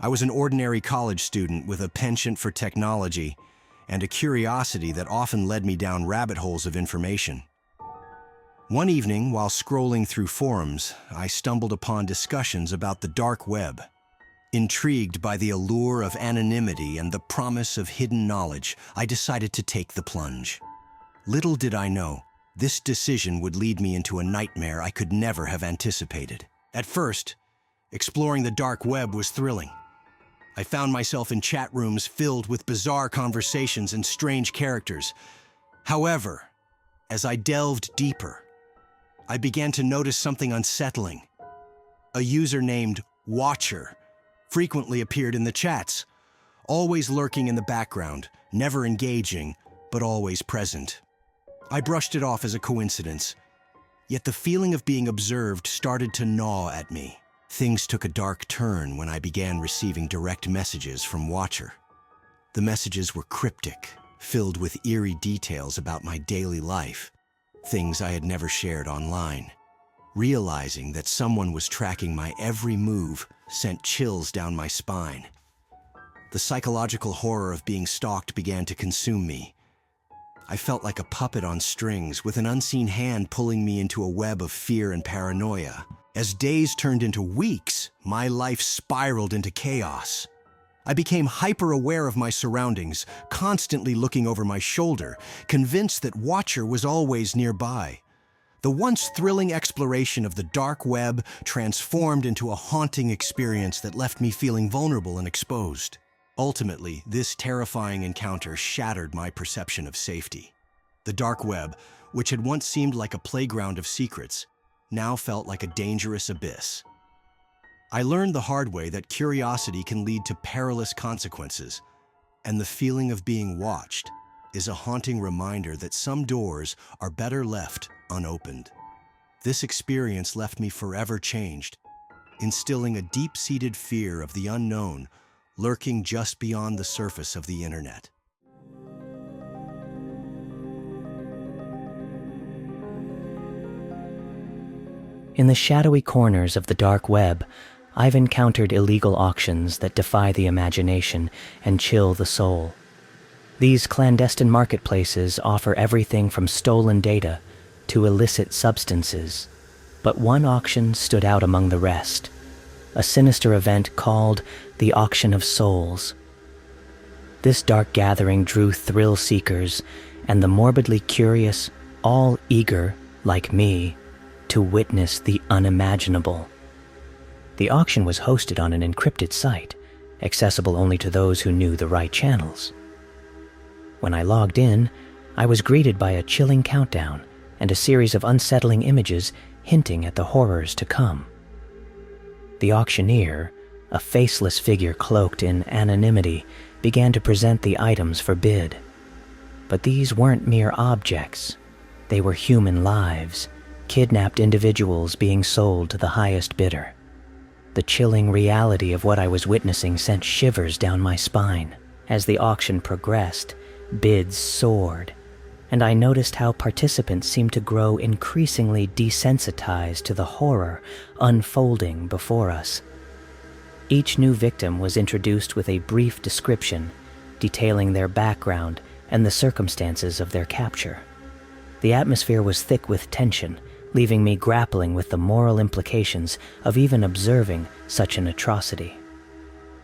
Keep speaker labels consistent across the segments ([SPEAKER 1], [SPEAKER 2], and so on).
[SPEAKER 1] I was an ordinary college student with a penchant for technology and a curiosity that often led me down rabbit holes of information. One evening, while scrolling through forums, I stumbled upon discussions about the dark web. Intrigued by the allure of anonymity and the promise of hidden knowledge, I decided to take the plunge. Little did I know, this decision would lead me into a nightmare I could never have anticipated. At first, exploring the dark web was thrilling. I found myself in chat rooms filled with bizarre conversations and strange characters. However, as I delved deeper, I began to notice something unsettling. A user named Watcher frequently appeared in the chats, always lurking in the background, never engaging, but always present. I brushed it off as a coincidence, yet the feeling of being observed started to gnaw at me. Things took a dark turn when I began receiving direct messages from Watcher. The messages were cryptic, filled with eerie details about my daily life, things I had never shared online. Realizing that someone was tracking my every move sent chills down my spine. The psychological horror of being stalked began to consume me. I felt like a puppet on strings, with an unseen hand pulling me into a web of fear and paranoia. As days turned into weeks, my life spiraled into chaos. I became hyper-aware of my surroundings, constantly looking over my shoulder, convinced that Watcher was always nearby. The once thrilling exploration of the dark web transformed into a haunting experience that left me feeling vulnerable and exposed. Ultimately, this terrifying encounter shattered my perception of safety. The dark web, which had once seemed like a playground of secrets, now felt like a dangerous abyss. I learned the hard way that curiosity can lead to perilous consequences, and the feeling of being watched is a haunting reminder that some doors are better left unopened. This experience left me forever changed, instilling a deep-seated fear of the unknown lurking just beyond the surface of the internet.
[SPEAKER 2] In the shadowy corners of the dark web, I've encountered illegal auctions that defy the imagination and chill the soul. These clandestine marketplaces offer everything from stolen data to illicit substances. But one auction stood out among the rest, a sinister event called the Auction of Souls. This dark gathering drew thrill seekers and the morbidly curious, all eager, like me, to witness the unimaginable. The auction was hosted on an encrypted site, accessible only to those who knew the right channels. When I logged in, I was greeted by a chilling countdown and a series of unsettling images hinting at the horrors to come. The auctioneer, a faceless figure cloaked in anonymity, began to present the items for bid. But these weren't mere objects. They were human lives, kidnapped individuals being sold to the highest bidder. The chilling reality of what I was witnessing sent shivers down my spine. As the auction progressed, bids soared, and I noticed how participants seemed to grow increasingly desensitized to the horror unfolding before us. Each new victim was introduced with a brief description, detailing their background and the circumstances of their capture. The atmosphere was thick with tension, leaving me grappling with the moral implications of even observing such an atrocity.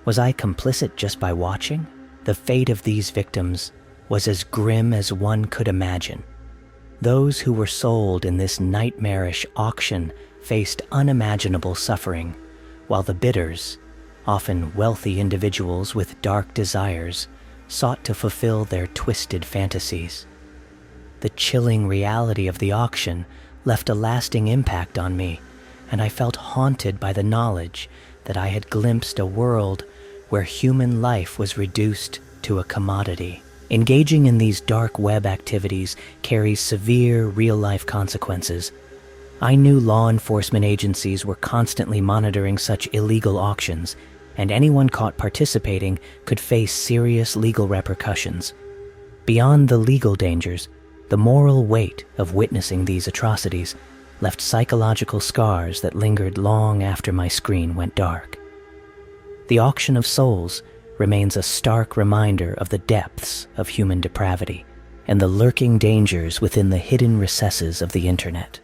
[SPEAKER 2] Was I complicit just by watching? The fate of these victims was as grim as one could imagine. Those who were sold in this nightmarish auction faced unimaginable suffering, while the bidders, often wealthy individuals with dark desires, sought to fulfill their twisted fantasies. The chilling reality of the auction left a lasting impact on me, and I felt haunted by the knowledge that I had glimpsed a world where human life was reduced to a commodity. Engaging in these dark web activities carries severe real-life consequences. I knew law enforcement agencies were constantly monitoring such illegal auctions, and anyone caught participating could face serious legal repercussions. Beyond the legal dangers, the moral weight of witnessing these atrocities left psychological scars that lingered long after my screen went dark. the auction of souls remains a stark reminder of the depths of human depravity and the lurking dangers within the hidden recesses of the internet.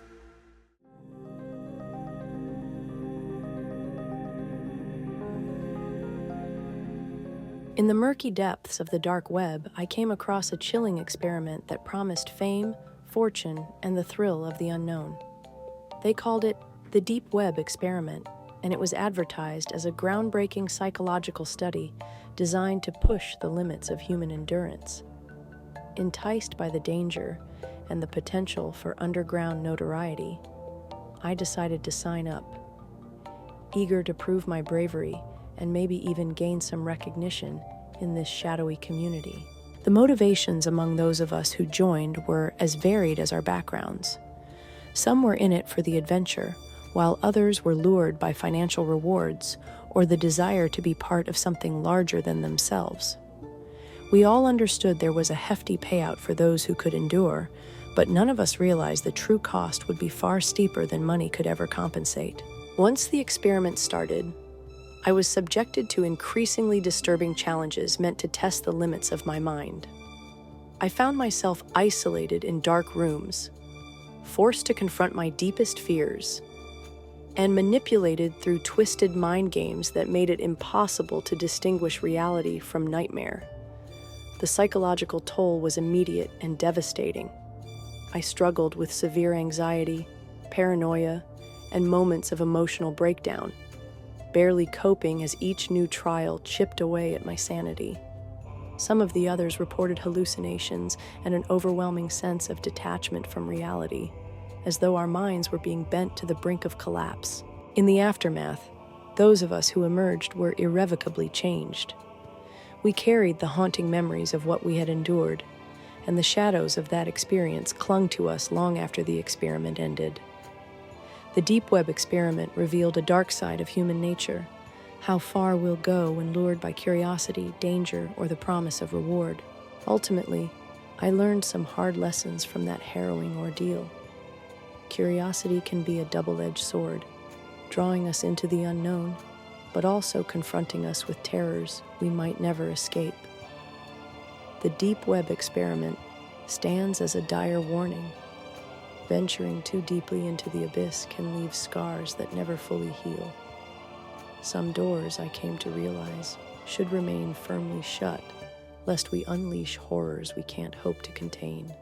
[SPEAKER 3] In the murky depths of the dark web, I came across a chilling experiment that promised fame, fortune, and the thrill of the unknown. They called it the Deep Web Experiment, and it was advertised as a groundbreaking psychological study designed to push the limits of human endurance. Enticed by the danger and the potential for underground notoriety, I decided to sign up. Eager to prove my bravery and maybe even gain some recognition in this shadowy community. The motivations among those of us who joined were as varied as our backgrounds. Some were in it for the adventure, while others were lured by financial rewards or the desire to be part of something larger than themselves. We all understood there was a hefty payout for those who could endure, but none of us realized the true cost would be far steeper than money could ever compensate. Once the experiment started, I was subjected to increasingly disturbing challenges meant to test the limits of my mind. I found myself isolated in dark rooms, forced to confront my deepest fears, and manipulated through twisted mind games that made it impossible to distinguish reality from nightmare. The psychological toll was immediate and devastating. I struggled with severe anxiety, paranoia, and moments of emotional breakdown, barely coping as each new trial chipped away at my sanity. Some of the others reported hallucinations and an overwhelming sense of detachment from reality, as though our minds were being bent to the brink of collapse. In the aftermath, those of us who emerged were irrevocably changed. We carried the haunting memories of what we had endured, and the shadows of that experience clung to us long after the experiment ended. The Deep Web Experiment revealed a dark side of human nature, how far we'll go when lured by curiosity, danger, or the promise of reward. Ultimately, I learned some hard lessons from that harrowing ordeal. Curiosity can be a double-edged sword, drawing us into the unknown, but also confronting us with terrors we might never escape. The Deep Web Experiment stands as a dire warning. Venturing too deeply into the abyss can leave scars that never fully heal. Some doors, I came to realize, should remain firmly shut, lest we unleash horrors we can't hope to contain.